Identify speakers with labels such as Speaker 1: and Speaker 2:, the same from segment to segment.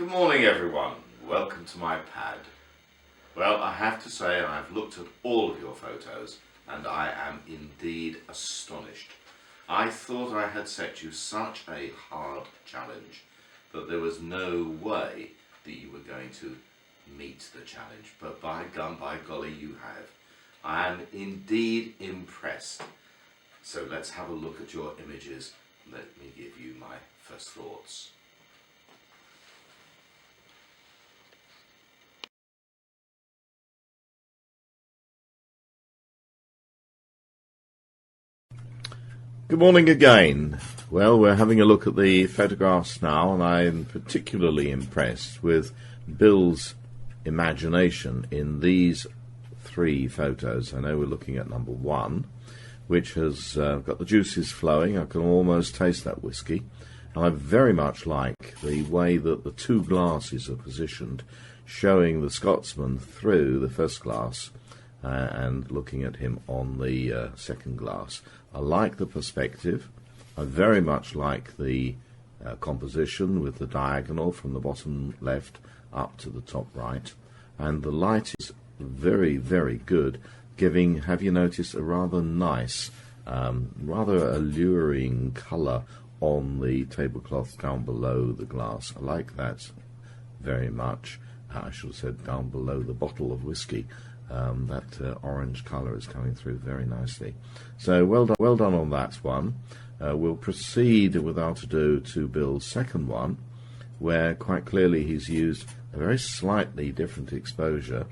Speaker 1: Good morning everyone, welcome to my pad. Well, I have to say I've looked at all of your photos and I am indeed astonished. I thought I had set you such a hard challenge that there was no way that you were going to meet the challenge, but by gum, by golly, you have. I am indeed impressed. So let's have a look at your images. Let me give you my first thoughts. Good morning again. Well, we're having a look at the photographs now, and I'm particularly impressed with Bill's imagination in these three photos. I know we're looking at number one, which has got the juices flowing. I can almost taste that whiskey. And I very much like the way that the two glasses are positioned, showing the Scotsman through the first glass and looking at him on the second glass. I like the perspective. I very much like the composition with the diagonal from the bottom left up to the top right. And the light is very, very good, giving, have you noticed, a rather nice, rather alluring colour on the tablecloth down below the glass. I like that very much. I should have said down below the bottle of whiskey. That orange colour is coming through very nicely. So well done on that one. We'll proceed without ado to Bill's second one, where quite clearly he's used a very slightly different exposure,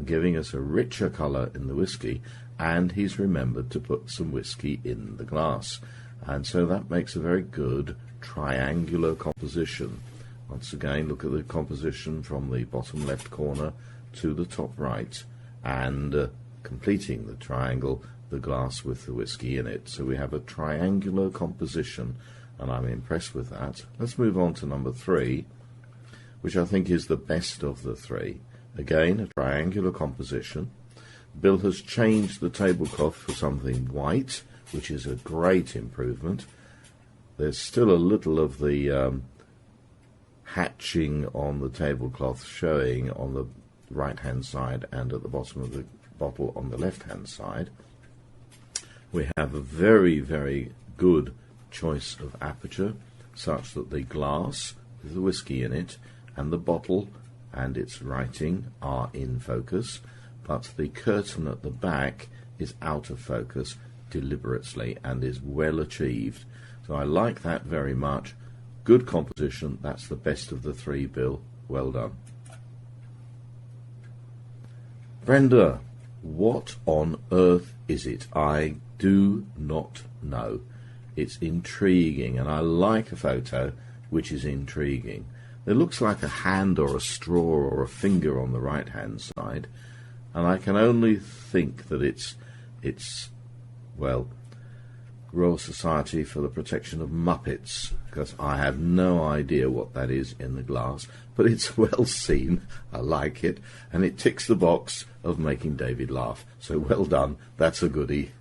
Speaker 1: giving us a richer colour in the whiskey, and he's remembered to put some whiskey in the glass. And so that makes a very good triangular composition. Once again, look at the composition from the bottom left corner to the top right, and completing the triangle, the glass with the whiskey in it. So we have a triangular composition, and I'm impressed with that. Let's move on to number three, which I think is the best of the three. Again, a triangular composition. Bill has changed the tablecloth for something white, which is a great improvement. There's still a little of the hatching on the tablecloth showing on the right-hand side and at the bottom of the bottle on the left-hand side. We have a very, very good choice of aperture, such that the glass with the whiskey in it and the bottle and its writing are in focus, but the curtain at the back is out of focus deliberately and is well achieved. So I like that very much. Good composition. That's the best of the three, Bill. Well done. Brenda, what on earth is it? I do not know. It's intriguing, and I like a photo which is intriguing. It looks like a hand or a straw or a finger on the right-hand side, and I can only think that it's well, Royal Society for the Protection of Muppets, because I have no idea what that is in the glass, but it's well seen. I like it, and it ticks the box of making David laugh. So well done, that's a goodie.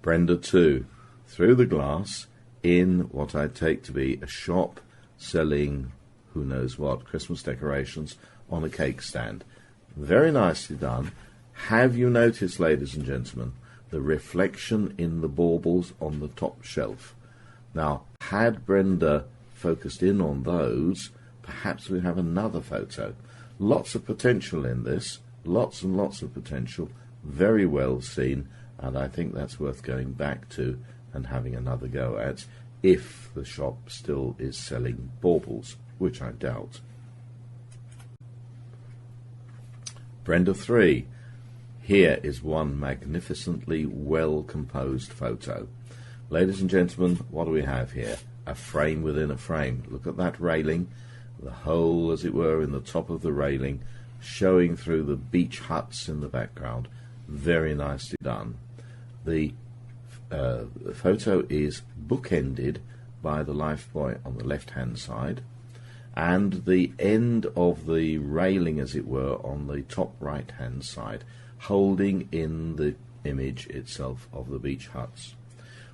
Speaker 1: Brenda 2, through the glass, in what I take to be a shop selling who knows what, Christmas decorations on a cake stand. Very nicely done. Have you noticed, ladies and gentlemen, the reflection in the baubles on the top shelf? Now, had Brenda focused in on those, perhaps we'd have another photo. Lots of potential in this, lots and lots of potential, very well seen, and I think that's worth going back to and having another go at, if the shop still is selling baubles, which I doubt. Brenda 3. Here is one magnificently well-composed photo. Ladies and gentlemen, what do we have here? A frame within a frame. Look at that railing, the hole, as it were, in the top of the railing, showing through the beach huts in the background. Very nicely done. The photo is bookended by the lifebuoy on the left-hand side, and the end of the railing, as it were, on the top right-hand side, holding in the image itself of the beach huts.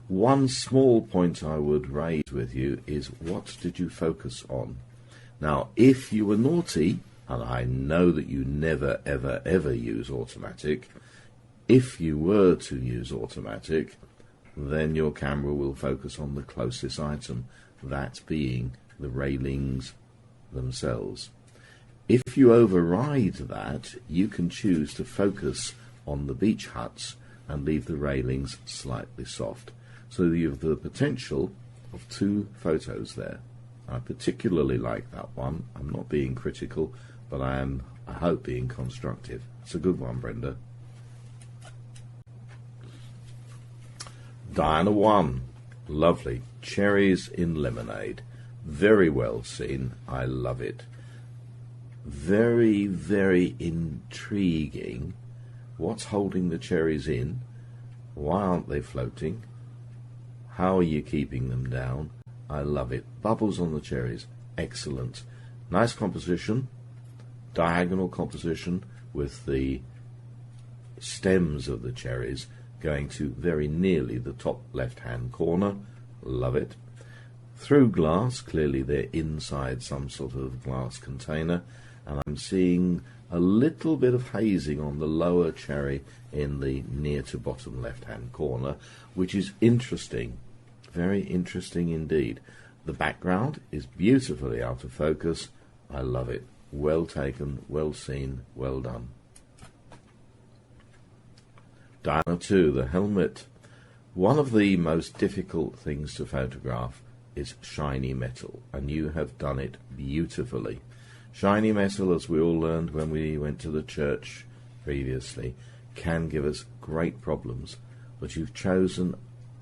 Speaker 1: One small point I would raise with you is, what did you focus on? Now, if you were naughty, and I know that you never, ever, ever use automatic, if you were to use automatic, then your camera will focus on the closest item, that being the railings themselves. If you override that, you can choose to focus on the beach huts and leave the railings slightly soft. So you have the potential of two photos there. I particularly like that one. I'm not being critical, but I am, I hope, being constructive. It's a good one, Brenda. Diana 1. Lovely. Cherries in lemonade. Very well seen. I love it. Very, very intriguing. What's holding the cherries in? Why aren't they floating? How are you keeping them down? I love it. Bubbles on the cherries. Excellent. Nice composition. Diagonal composition with the stems of the cherries going to very nearly the top left-hand corner. Love it. Through glass, clearly they're inside some sort of glass container, and I'm seeing a little bit of hazing on the lower cherry in the near to bottom left-hand corner, which is interesting. Very interesting indeed. The background is beautifully out of focus. I love it. Well taken, well seen, well done. Diana 2, the helmet. One of the most difficult things to photograph is shiny metal, and you have done it beautifully. Shiny metal, as we all learned when we went to the church previously, can give us great problems, but you've chosen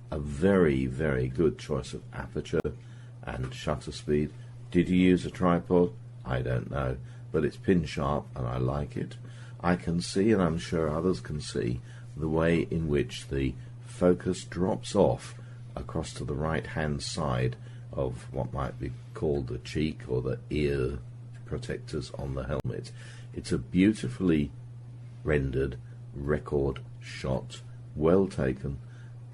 Speaker 1: a very, very good choice of aperture and shutter speed. Did you use a tripod? I don't know, but it's pin sharp and I like it. I can see, and I'm sure others can see, the way in which the focus drops off across to the right hand side of what might be called the cheek or the ear protectors on the helmet. It's a beautifully rendered record shot, well taken,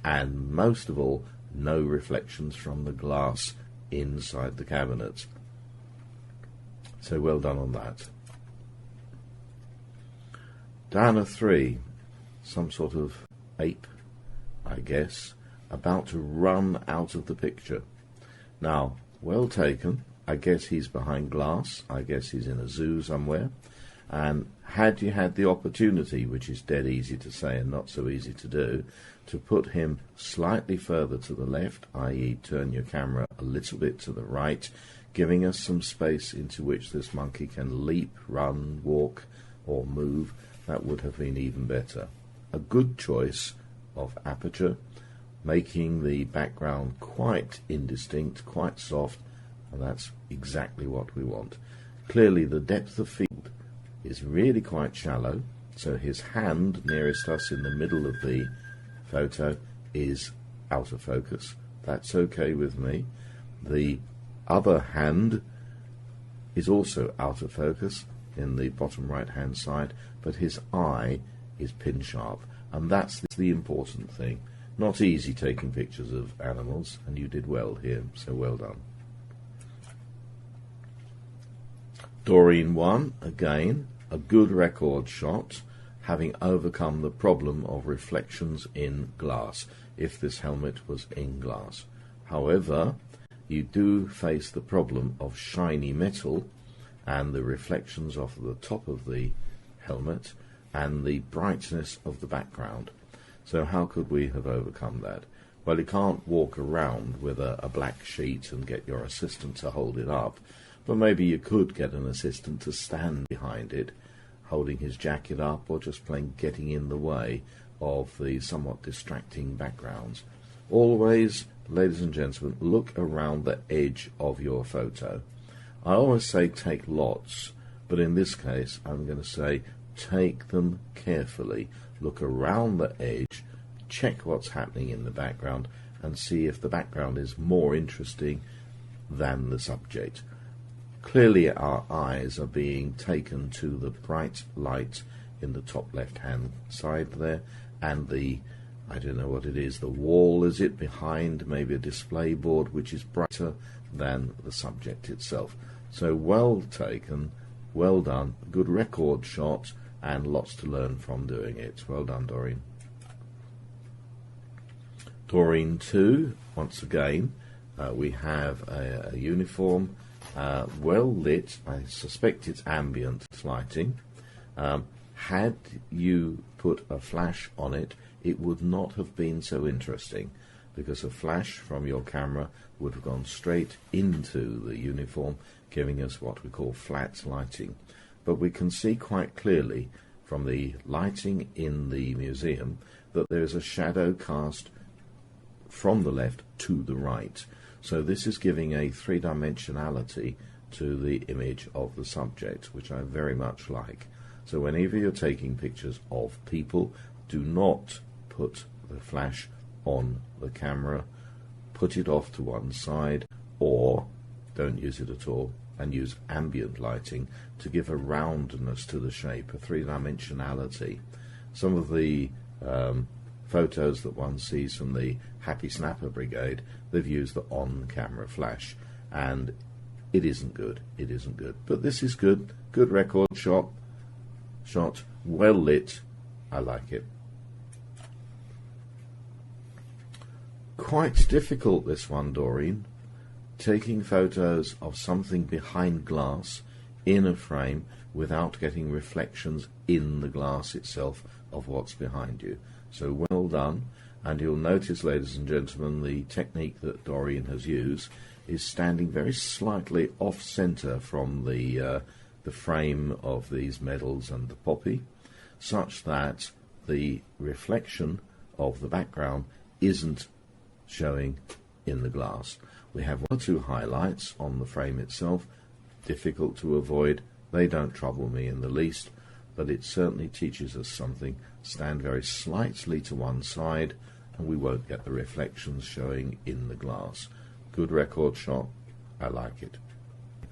Speaker 1: and most of all, no reflections from the glass inside the cabinet. So well done on that. Diana 3, some sort of ape, I guess, about to run out of the picture. Now, well taken. I guess he's behind glass. I guess he's in a zoo somewhere. And had you had the opportunity, which is dead easy to say and not so easy to do, to put him slightly further to the left, i.e. turn your camera a little bit to the right, giving us some space into which this monkey can leap, run, walk, or move, that would have been even better. A good choice of aperture, making the background quite indistinct, quite soft, and that's exactly what we want. Clearly the depth of field is really quite shallow, so his hand nearest us in the middle of the photo is out of focus. That's okay with me. The other hand is also out of focus in the bottom right hand side, but his eye is pin sharp, and that's the important thing. Not easy taking pictures of animals, and you did well here, so well done. Doreen 1, again, a good record shot, having overcome the problem of reflections in glass, if this helmet was in glass. However, you do face the problem of shiny metal and the reflections off the top of the helmet and the brightness of the background. So how could we have overcome that? Well, you can't walk around with a black sheet and get your assistant to hold it up, but maybe you could get an assistant to stand behind it, holding his jacket up or just plain getting in the way of the somewhat distracting backgrounds. Always, ladies and gentlemen, look around the edge of your photo. I always say take lots, but in this case I'm going to say take them carefully. Look around the edge, check what's happening in the background, and see if the background is more interesting than the subject. Clearly our eyes are being taken to the bright light in the top left hand side there, and the I don't know what it is. The wall, is it behind maybe a display board which is brighter than the subject itself? So well taken, well done, good record shot, and lots to learn from doing it. Well done, Doreen. Doreen 2, once again, we have a uniform, well lit. I suspect it's ambient lighting. Had you put a flash on it, it would not have been so interesting, because a flash from your camera would have gone straight into the uniform, giving us what we call flat lighting. But we can see quite clearly from the lighting in the museum that there is a shadow cast from the left to the right. So this is giving a three-dimensionality to the image of the subject, which I very much like. So whenever you're taking pictures of people, do not put the flash on the camera, put it off to one side, or don't use it at all, and use ambient lighting to give a roundness to the shape, a three-dimensionality. Some of the photos that one sees from the Happy Snapper Brigade, they've used the on-camera flash, and it isn't good. It isn't good. But this is good. Good record shot, well lit. I like it. Quite difficult, this one, Doreen. Taking photos of something behind glass in a frame without getting reflections in the glass itself of what's behind you. So well done. And you'll notice, ladies and gentlemen, the technique that Doreen has used is standing very slightly off-centre from the frame of these medals and the poppy, such that the reflection of the background isn't showing in the glass. We have one or two highlights on the frame itself, difficult to avoid. They don't trouble me in the least, but it certainly teaches us something. Stand very slightly to one side, and we won't get the reflections showing in the glass. Good record shot. I like it.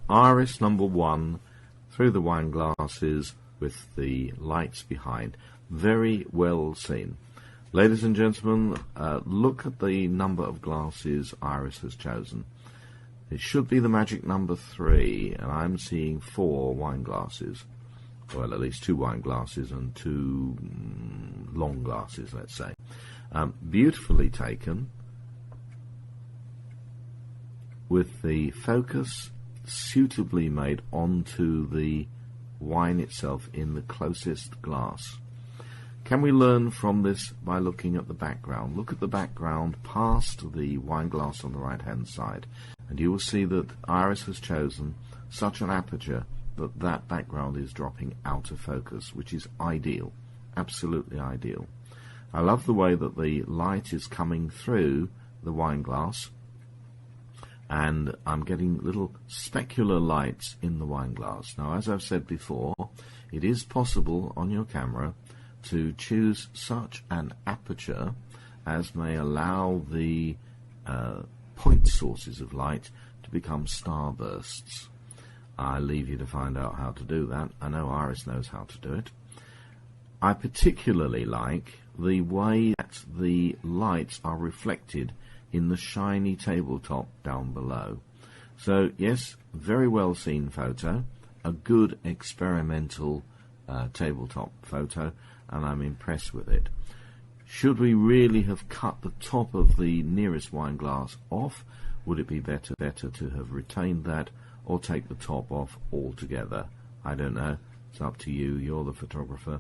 Speaker 1: Iris number 1 through the wine glasses with the lights behind. Very well seen. Ladies and gentlemen, look at the number of glasses Iris has chosen. It should be the magic number 3, and I'm seeing 4 wine glasses. Well, at least 2 wine glasses and 2 long glasses, let's say. Beautifully taken, with the focus suitably made onto the wine itself in the closest glass. Can we learn from this by looking at the background? Look at the background past the wine glass on the right-hand side, and you will see that Iris has chosen such an aperture that that background is dropping out of focus, which is ideal, absolutely ideal. I love the way that the light is coming through the wine glass, and I'm getting little specular lights in the wine glass. Now, as I've said before, it is possible on your camera to choose such an aperture as may allow the point sources of light to become starbursts. I leave you to find out how to do that. I know Iris knows how to do it. I particularly like the way that the lights are reflected in the shiny tabletop down below. So yes, very well seen photo, a good experimental tabletop photo, and I'm impressed with it. Should we really have cut the top of the nearest wine glass off? Would it be better to have retained that, or take the top off altogether? I don't know. It's up to you. You're the photographer.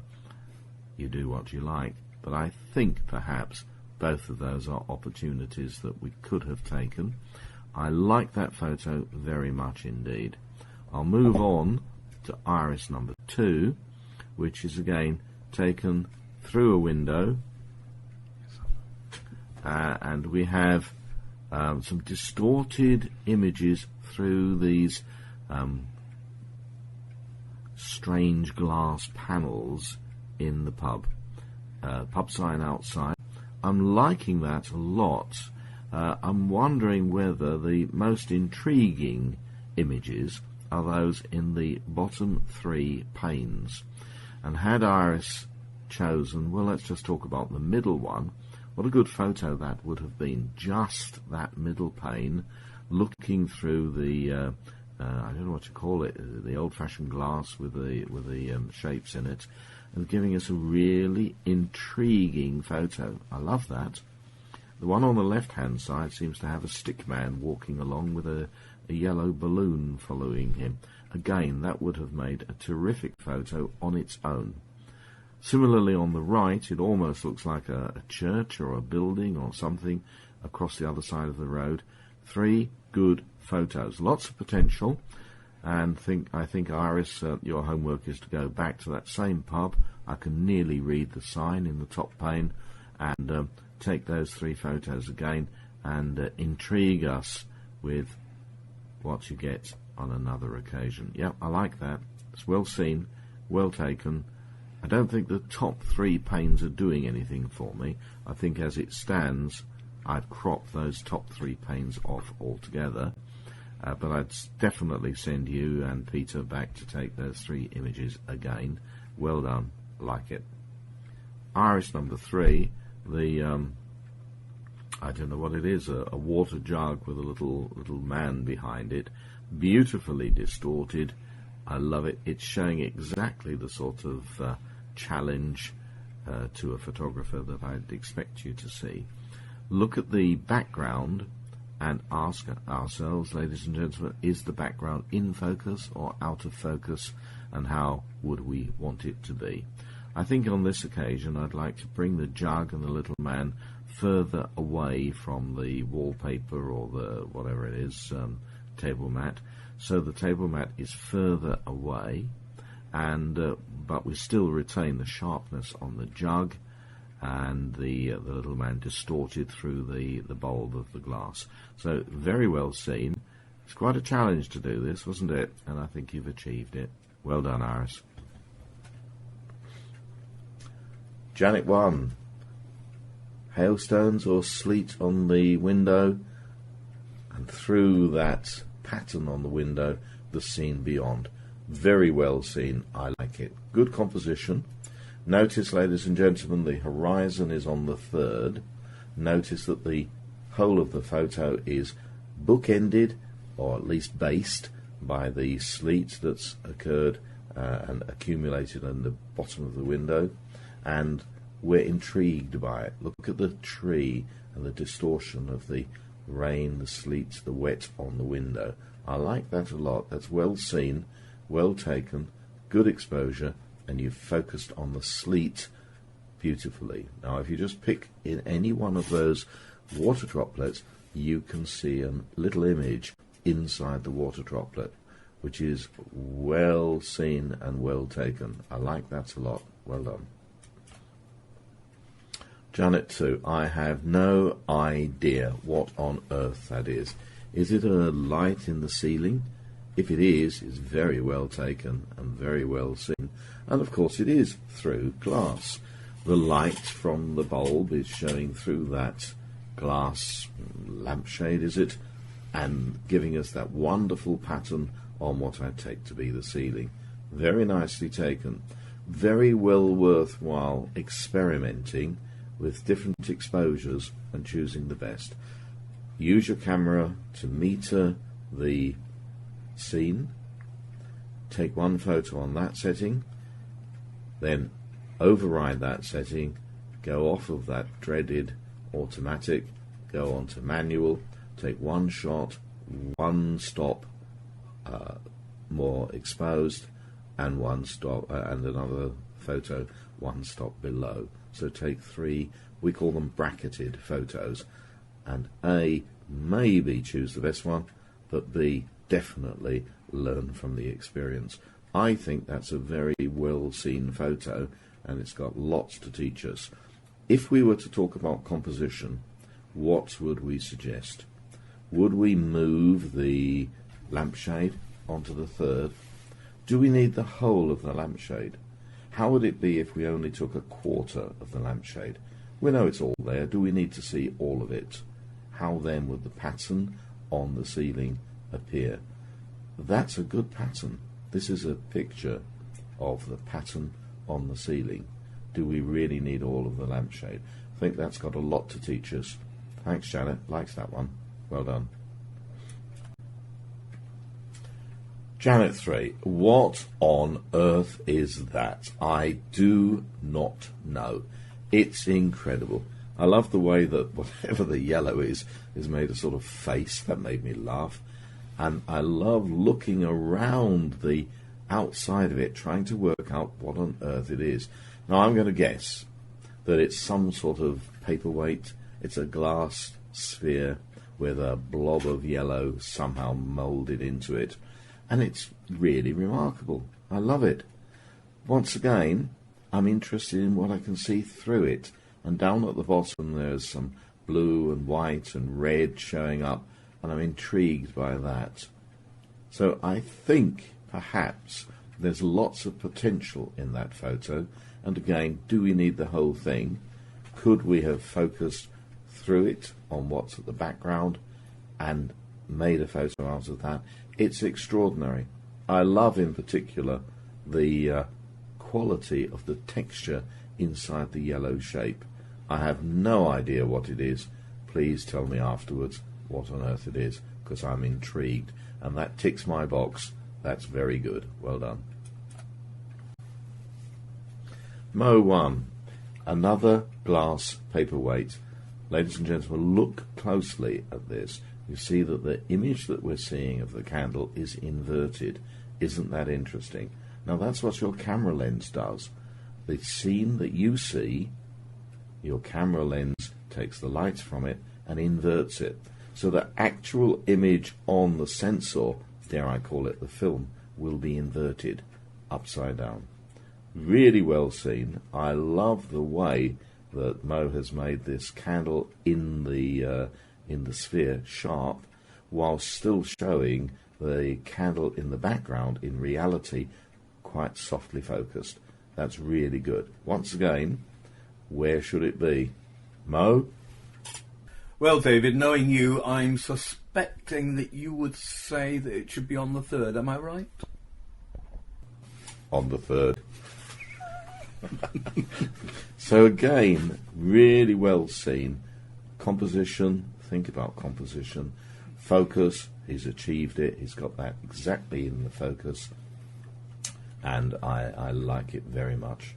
Speaker 1: You do what you like. But I think perhaps both of those are opportunities that we could have taken. I like that photo very much indeed. I'll move on to Iris number 2, which is again taken through a window, and we have some distorted images through these strange glass panels in the pub sign outside. I'm liking that a lot. I'm wondering whether the most intriguing images are those in the bottom 3 panes. And had Iris chosen, well, let's just talk about the middle one, What a good photo that would have been. Just that middle pane, looking through the I don't know what you call it, the old-fashioned glass with the shapes in it, and giving us a really intriguing photo. I love that. The one on the left-hand side seems to have a stick man walking along with a yellow balloon following him. Again, that would have made a terrific photo on its own. Similarly, on the right, it almost looks like a church or a building or something across the other side of the road. 3 good photos. Lots of potential. And I think, Iris, your homework is to go back to that same pub. I can nearly read the sign in the top pane, and take those 3 photos again and intrigue us with what you get on another occasion. Yep, I like that. It's well seen, well taken. I don't think the top 3 panes are doing anything for me. I think as it stands, I'd crop those top 3 panes off altogether. But I'd definitely send you and Peter back to take those 3 images again. Well done, like it. Iris number 3, the I don't know what it is, a water jug with a little man behind it, beautifully distorted. I love it. It's showing exactly the sort of challenge to a photographer that I'd expect you to see. Look at the background and ask ourselves, ladies and gentlemen, is the background in focus or out of focus, and how would we want it to be? I think on this occasion I'd like to bring the jug and the little man further away from the wallpaper or the whatever it is, table mat, so the table mat is further away, and but we still retain the sharpness on the jug, and the little man distorted through the bulb of the glass. So very well seen. It's quite a challenge to do this, wasn't it? And I think you've achieved it. Well done, Iris. Janet 1. Hailstones or sleet on the window, and through that pattern on the window, the scene beyond. Very well seen. I like it. Good composition. Notice, ladies and gentlemen, the horizon is on the 3rd. Notice that the whole of the photo is bookended, or at least based, by the sleet that's occurred and accumulated in the bottom of the window, and we're intrigued by it. Look at the tree and the distortion of the rain, the sleet, the wet on the window. I like that a lot. That's well seen, well taken, good exposure, and you've focused on the sleet beautifully. Now, if you just pick in any one of those water droplets, you can see a little image inside the water droplet, which is well seen and well taken. I like that a lot. Well done. Janet 2, I have no idea what on earth that is. Is it a light in the ceiling? If it is, it's very well taken and very well seen. And of course it is through glass. The light from the bulb is showing through that glass lampshade, is it? And giving us that wonderful pattern on what I take to be the ceiling. Very nicely taken. Very well worthwhile experimenting with different exposures and choosing the best. Use your camera to meter the scene. Take one photo on that setting, then override that setting, go off of that dreaded automatic, go on to manual, take one shot, one stop more exposed, and one stop and another photo one stop below. So take 3, we call them bracketed photos, and A, maybe choose the best one, but B, definitely learn from the experience. I think that's a very well seen photo, and it's got lots to teach us. If we were to talk about composition, what would we suggest? Would we move the lampshade onto the 3rd? Do we need the whole of the lampshade? How would it be if we only took a quarter of the lampshade? We know it's all there. Do we need to see all of it? How then would the pattern on the ceiling appear? That's a good pattern. This is a picture of the pattern on the ceiling. Do we really need all of the lampshade? think that's got a lot to teach us. Thanks, Janet. Likes that one. Well done. Janet 3. What on earth is that? I do not know. It's incredible. I love the way that whatever the yellow is made a sort of face. That made me laugh. And I love looking around the outside of it, trying to work out what on earth it is. Now, I'm going to guess that it's some sort of paperweight. It's a glass sphere with a blob of yellow somehow moulded into it. And it's really remarkable. I love it. Once again, I'm interested in what I can see through it. And down at the bottom there's some blue and white and red showing up, and I'm intrigued by that. So I think perhaps there's lots of potential in that photo. And again, do we need the whole thing? Could we have focused through it on what's at the background and made a photo out of that? It's extraordinary. I love in particular the quality of the texture inside the yellow shape. I have no idea what it is. Please tell me afterwards what on earth it is, because I'm intrigued. And that ticks my box. That's very good. Well done. Mo 1. Another glass paperweight. Ladies and gentlemen, look closely at this. You see that the image that we're seeing of the candle is inverted. Isn't that interesting? Now that's what your camera lens does. The scene that you see, your camera lens takes the light from it and inverts it. So the actual image on the sensor, dare I call it the film, will be inverted, upside down. Really well seen. I love the way that Mo has made this candle in the sphere sharp, while still showing the candle in the background, in reality, quite softly focused. That's really good. Once again, where should it be? Mo?
Speaker 2: Well, David, knowing you, I'm suspecting that you would say that it should be on the third. Am I right?
Speaker 1: On the third. So again, really well seen. Composition, think about composition. Focus, he's achieved it. He's got that exactly in the focus. And I like it very much.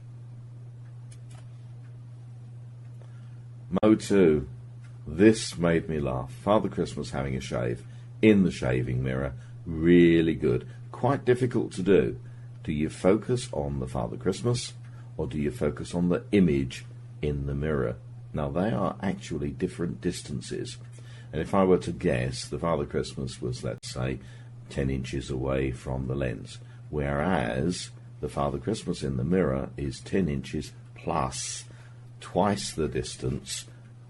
Speaker 1: Mo 2. This made me laugh. Father Christmas having a shave in the shaving mirror. Really good. Quite difficult to do. Do you focus on the Father Christmas, or do you focus on the image in the mirror? Now, they are actually different distances. And if I were to guess, the Father Christmas was, let's say, 10 inches away from the lens, whereas the Father Christmas in the mirror is 10 inches plus twice the distance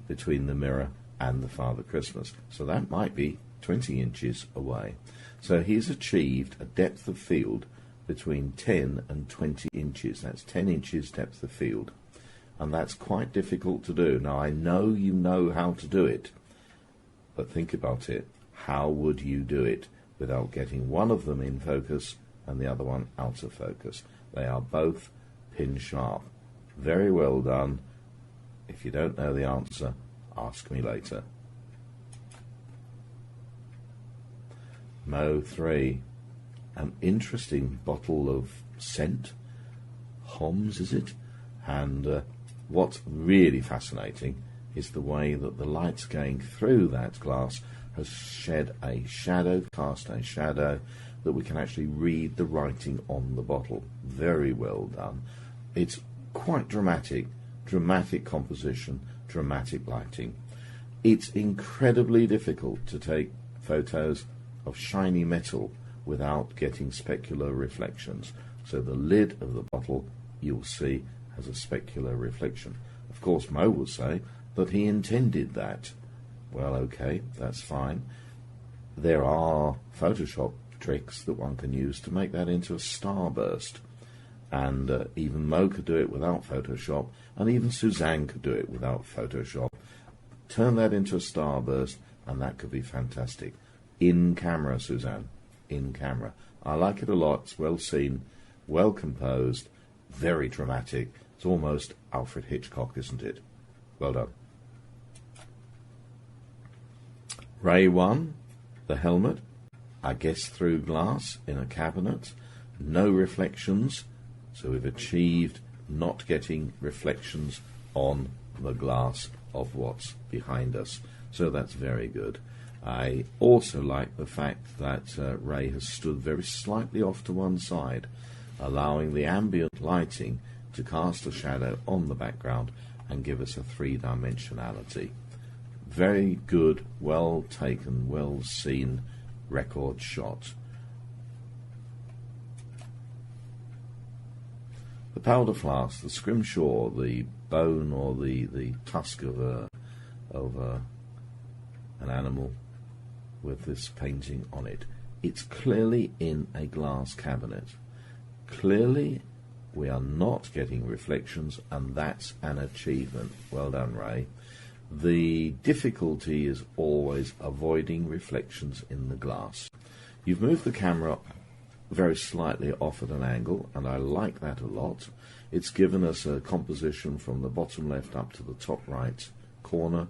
Speaker 1: between the mirror and the Father Christmas. So that might be 20 inches away. So he's achieved a depth of field between 10 and 20 inches. That's 10 inches depth of field. And that's quite difficult to do. Now, I know you know how to do it, but think about it. How would you do it without getting one of them in focus and the other one out of focus? They are both pin sharp. Very well done. If you don't know the answer, ask me later. Mo 3. An interesting bottle of scent. Homs, is it? And what's really fascinating is the way that the light's going through that glass has shed a shadow, cast a shadow, that we can actually read the writing on the bottle. Very well done. It's quite dramatic. Dramatic composition, dramatic lighting. It's incredibly difficult to take photos of shiny metal without getting specular reflections. So the lid of the bottle, you'll see, has a specular reflection. Of course, Mo will say that he intended that. Well, okay, that's fine. There are Photoshop tricks that one can use to make that into a starburst. And even Mo could do it without Photoshop, and even Suzanne could do it without Photoshop. Turn that into a starburst, and that could be fantastic. In camera, Suzanne. In camera. I like it a lot. It's well seen, well composed, very dramatic. It's almost Alfred Hitchcock, isn't it? Well done. Ray 1, the helmet, I guess through glass in a cabinet, no reflections, so we've achieved not getting reflections on the glass of what's behind us. So that's very good. I also like the fact that Ray has stood very slightly off to one side, allowing the ambient lighting to cast a shadow on the background and give us a three-dimensionality. Very good, well taken, well seen record shot. The powder flask, the scrimshaw, the bone or the tusk of an animal with this painting on it. It's clearly in a glass cabinet. Clearly we are not getting reflections, and that's an achievement. Well done, Ray. The difficulty is always avoiding reflections in the glass. You've moved the camera very slightly off at an angle, and I like that a lot. It's given us a composition from the bottom left up to the top right corner,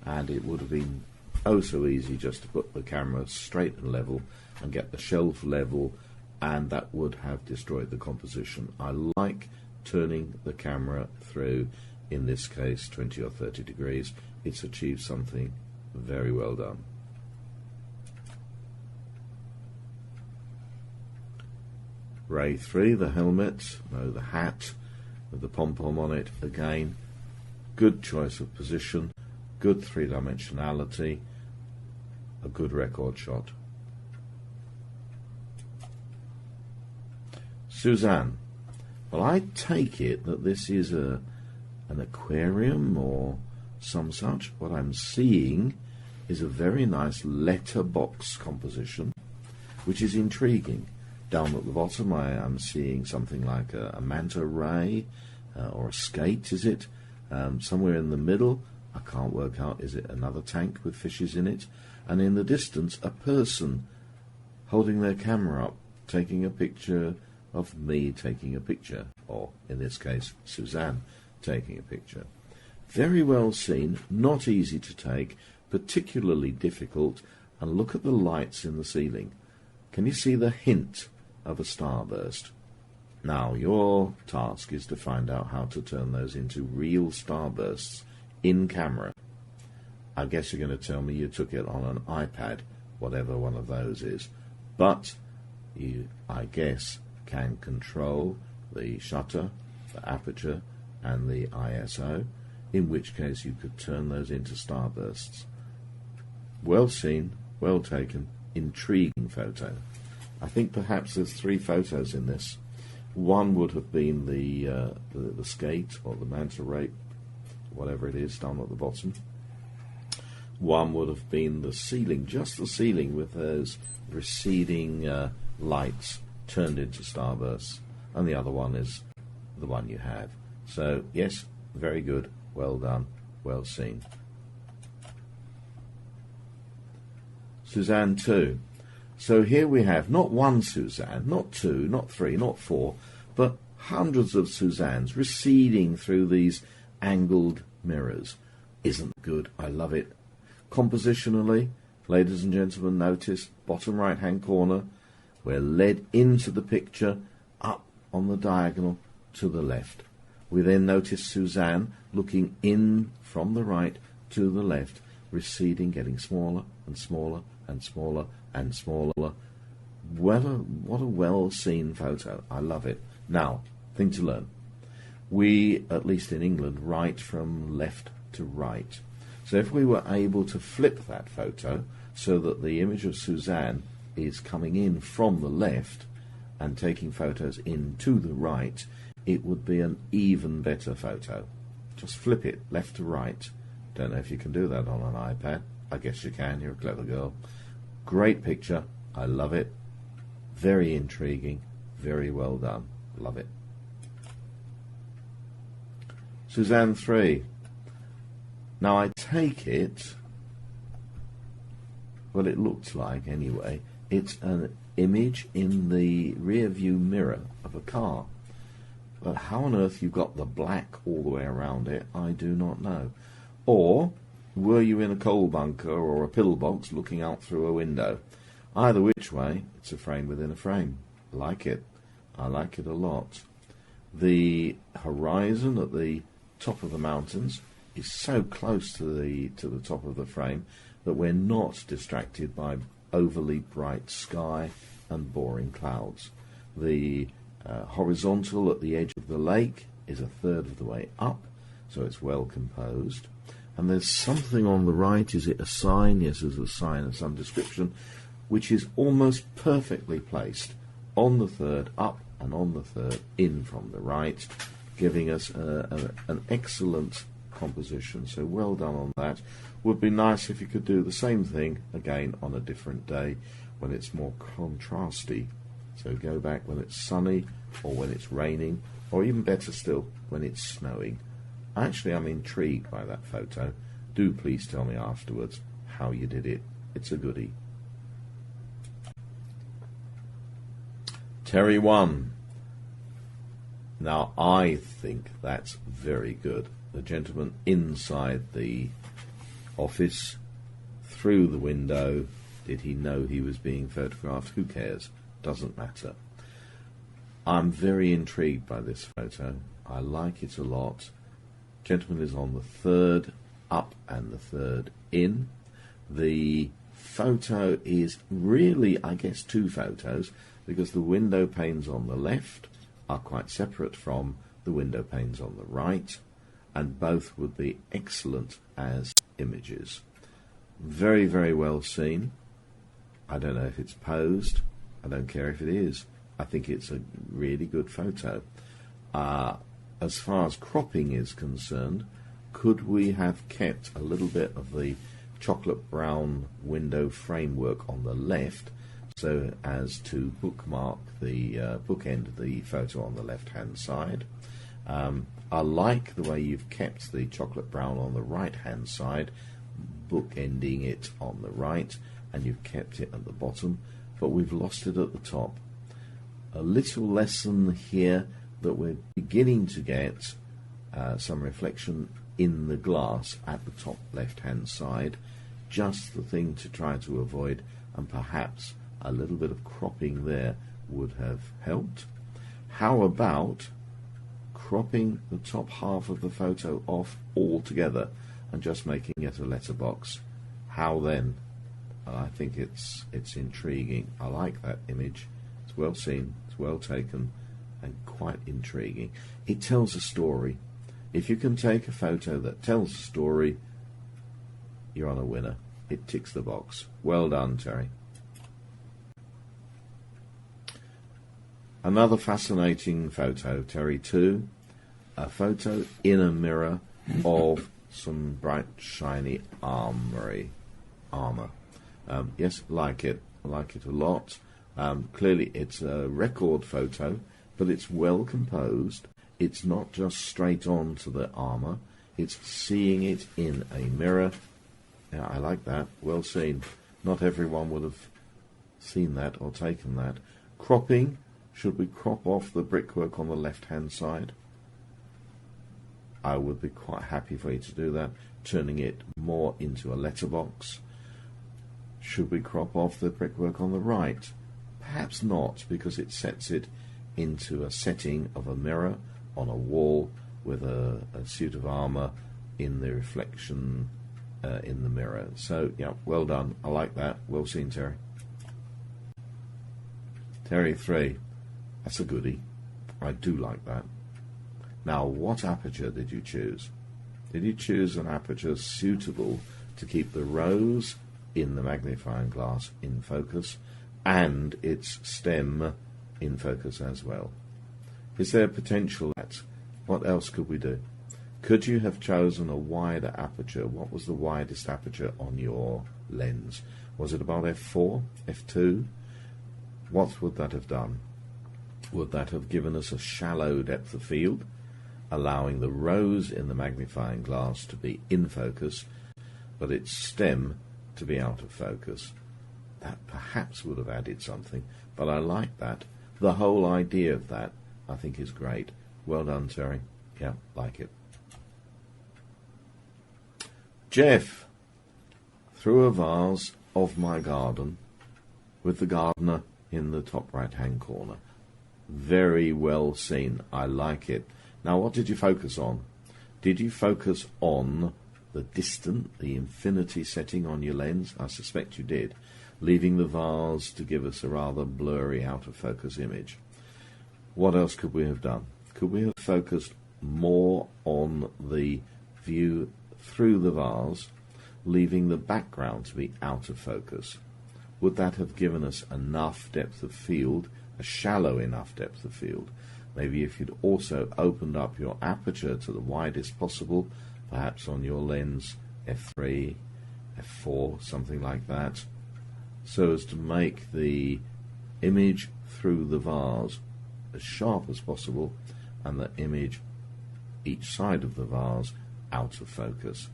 Speaker 1: and it would have been oh so easy just to put the camera straight and level and get the shelf level, and that would have destroyed the composition. I like turning the camera through, in this case 20 or 30 degrees. It's achieved something very well done. Ray 3, the helmet, no, the hat with the pom-pom on it, again, good choice of position, good three-dimensionality, a good record shot. Suzanne, well, I take it that this is an aquarium or some such. What I'm seeing is a very nice letterbox composition, which is intriguing. Down at the bottom I am seeing something like a manta ray or a skate, is it? Somewhere in the middle, I can't work out, is it another tank with fishes in it? And in the distance, a person holding their camera up, taking a picture of me taking a picture, or in this case, Suzanne taking a picture. Very well seen, not easy to take, particularly difficult, and look at the lights in the ceiling. Can you see the hint of a starburst? Now, your task is to find out how to turn those into real starbursts in camera. I guess you're going to tell me you took it on an iPad, whatever one of those is, but you, I guess, can control the shutter, the aperture, and the ISO, in which case you could turn those into starbursts. Well seen, well taken, intriguing photo. I think perhaps there's 3 photos in this. One would have been the skate or the manta ray, whatever it is, down at the bottom. One would have been the ceiling, just the ceiling with those receding lights turned into starbursts, and the other one is the one you have. So yes, very good, well done, well seen. Suzanne 2. So here we have not one Suzanne, not 2, not 3, not 4, but hundreds of Suzannes receding through these angled mirrors. Isn't good, I love it. Compositionally, ladies and gentlemen, notice bottom right hand corner, we're led into the picture, up on the diagonal to the left. We then notice Suzanne looking in from the right to the left, receding, getting smaller and smaller and smaller and smaller. What a well-seen photo. I love it. Now, thing to learn. We, at least in England, write from left to right. So if we were able to flip that photo so that the image of Suzanne is coming in from the left and taking photos in to the right, it would be an even better photo. Just flip it left to right. Don't know if you can do that on an iPad. I guess you can. You're a clever girl. Great picture. I love it. Very intriguing. Very well done. Love it. Suzanne 3. Now I take it, well, it looks like anyway, it's an image in the rear view mirror of a car. But how on earth you got the black all the way around it, I do not know. Or were you in a coal bunker or a pillbox looking out through a window? Either which way, it's a frame within a frame. I like it. I like it a lot. The horizon at the top of the mountains is so close to the top of the frame that we're not distracted by overly bright sky and boring clouds. The horizontal at the edge of the lake is a third of the way up, so it's well composed. And there's something on the right. Is it a sign? Yes, there's a sign of some description, which is almost perfectly placed on the third up and on the third in from the right, giving us an excellent composition. So well done on that. Would be nice if you could do the same thing again on a different day when it's more contrasty. So go back when it's sunny or when it's raining, or even better still, when it's snowing. Actually, I'm intrigued by that photo. Do please tell me afterwards how you did it. It's a goodie. Terry 1. Now, I think that's very good. The gentleman inside the office, through the window. Did he know he was being photographed? Who cares? Doesn't matter. I'm very intrigued by this photo. I like it a lot. Gentleman is on the third up and the third in. The photo is really, I guess, two photos, because the window panes on the left are quite separate from the window panes on the right, and both would be excellent as images. Very, very well seen. I don't know if it's posed. I don't care if it is. I think it's a really good photo. As far as cropping is concerned, could we have kept a little bit of the chocolate brown window framework on the left so as to bookmark the bookend the photo on the left hand side? I like the way you've kept the chocolate brown on the right hand side, bookending it on the right, and you've kept it at the bottom, but we've lost it at the top. A little lesson here that we're beginning to get some reflection in the glass at the top left hand side. Just the thing to try to avoid, and perhaps a little bit of cropping there would have helped. How about cropping the top half of the photo off altogether and just making it a letterbox? How then? I think it's intriguing. I like that image. It's well seen, it's well taken, and quite intriguing. It tells a story. If you can take a photo that tells a story, you're on a winner. It ticks the box. Well done, Terry. Another fascinating photo, Terry 2. A photo in a mirror of some bright, shiny armour. Yes, like it. I like it a lot. Clearly, it's a record photo, but it's well composed. It's not just straight on to the armour. It's seeing it in a mirror. Yeah, I like that. Well seen. Not everyone would have seen that or taken that. Cropping. Should we crop off the brickwork on the left-hand side? I would be quite happy for you to do that, turning it more into a letterbox. Should we crop off the brickwork on the right? Perhaps not, because it sets it into a setting of a mirror on a wall with a suit of armour in the reflection in the mirror. So, yeah, well done. I like that. Well seen, Terry. Terry 3. That's a goodie. I do like that. Now, what aperture did you choose? Did you choose an aperture suitable to keep the rose in the magnifying glass in focus and its stem in focus as well? Is there potential that? What else could we do? Could you have chosen a wider aperture? What was the widest aperture on your lens? Was it about f4, f2? What would that have done? Would that have given us a shallow depth of field, allowing the rose in the magnifying glass to be in focus, but its stem to be out of focus? That perhaps would have added something, but I like that. The whole idea of that, I think, is great. Well done, Terry. Yeah, like it. Jeff, through a vase of my garden with the gardener in the top right-hand corner. Very well seen. I like it. Now, what did you focus on? Did you focus on the distant, the infinity setting on your lens? I suspect you did, leaving the vase to give us a rather blurry out-of-focus image. What else could we have done? Could we have focused more on the view through the vase, leaving the background to be out of focus? Would that have given us enough depth of field, a shallow enough depth of field? Maybe if you'd also opened up your aperture to the widest possible, perhaps on your lens f3, f4, something like that, so as to make the image through the vase as sharp as possible and the image each side of the vase out of focus.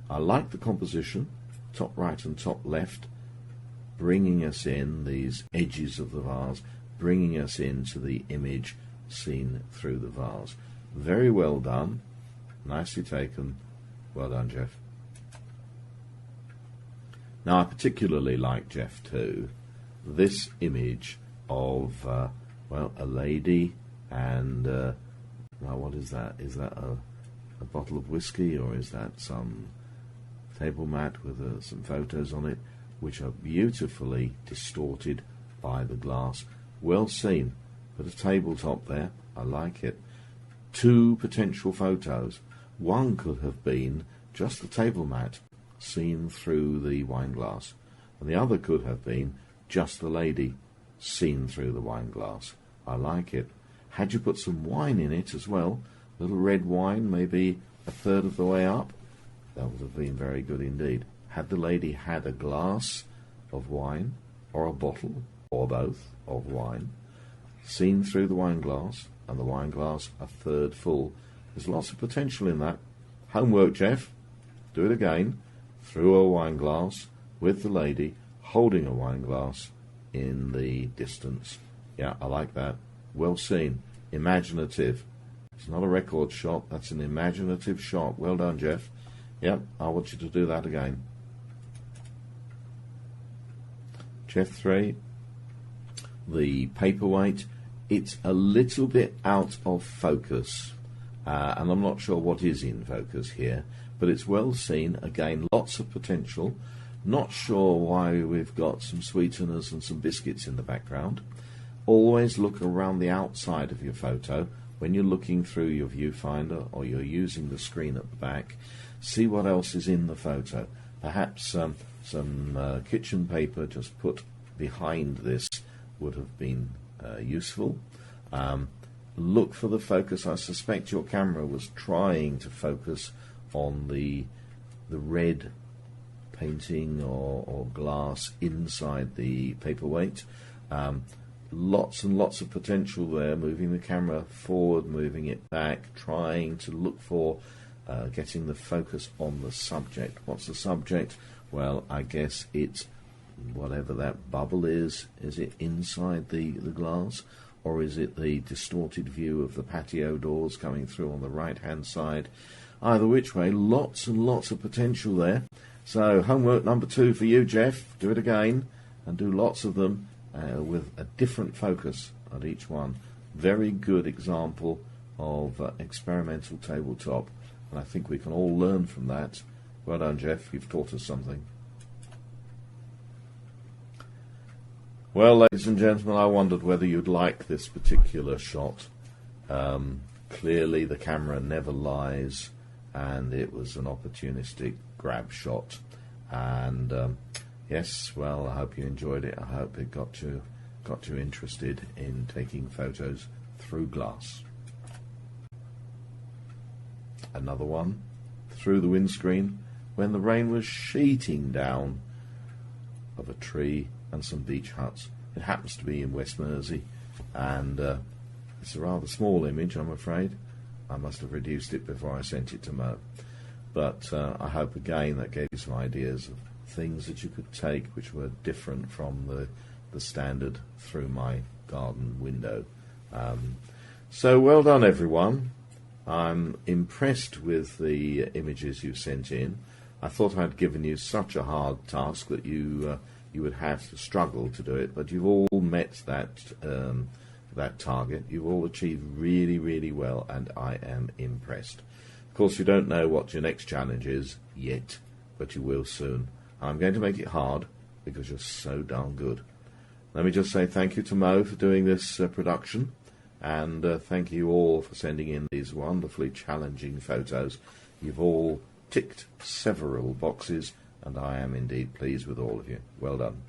Speaker 1: I like the composition, top right and top left, bringing us in these edges of the vase, bringing us into the image seen through the vase. Very well done. Nicely taken. Well done, Jeff. Now, I particularly like, Jeff, too, this image of, a lady and, what is that? Is that a bottle of whiskey, or is that some table mat with some photos on it, which are beautifully distorted by the glass? Well seen. Put a tabletop there. I like it. Two potential photos. One could have been just the table mat seen through the wine glass, and the other could have been just the lady seen through the wine glass. I like it. Had you put some wine in it as well, a little red wine, maybe a third of the way up, that would have been very good indeed. Had the lady had a glass of wine, or a bottle, or both, of wine, seen through the wine glass, and the wine glass a third full, there's lots of potential in that. Homework, Jeff. Do it again. Through a wine glass, with the lady holding a wine glass in the distance. Yeah, I like that. Well seen. Imaginative. It's not a record shot, that's an imaginative shot. Well done, Jeff. Yep, I want you to do that again. Jeff 3, the paperweight, it's a little bit out of focus, and I'm not sure what is in focus here, but it's well seen. Again, lots of potential. Not sure why we've got some sweeteners and some biscuits in the background. Always look around the outside of your photo when you're looking through your viewfinder or you're using the screen at the back. See what else is in the photo. Perhaps some kitchen paper just put behind this would have been useful. Look for the focus. I suspect your camera was trying to focus on the red painting or glass inside the paperweight. Lots and lots of potential there, moving the camera forward, moving it back, trying to look for getting the focus on the subject. What's the subject? Well, I guess it's whatever that bubble is. Is it inside the glass, or is it the distorted view of the patio doors coming through on the right-hand side? Either which way, lots and lots of potential there. So homework number 2 for you, Jeff. Do it again and do lots of them with a different focus at each one. Very good example of experimental tabletop, and I think we can all learn from that. Well done, Jeff. You've taught us something. Well, ladies and gentlemen, I wondered whether you'd like this particular shot. Clearly the camera never lies, and it was an opportunistic grab shot. And yes, well, I hope you enjoyed it. I hope it got you interested in taking photos through glass. Another one through the windscreen when the rain was sheeting down of a tree and some beach huts. It happens to be in West Mersey, and it's a rather small image, I'm afraid. I must have reduced it before I sent it to Mo. But I hope again that gave you some ideas of things that you could take which were different from the standard through my garden window. So well done, everyone. I'm impressed with the images you sent in. I thought I'd given you such a hard task that you would have to struggle to do it, but you've all met that target. You've all achieved really, really well, and I am impressed. Of course, you don't know what your next challenge is yet, but you will soon. I'm going to make it hard because you're so darn good. Let me just say thank you to Mo for doing this production, and thank you all for sending in these wonderfully challenging photos. You've all ticked several boxes, and I am indeed pleased with all of you. Well done.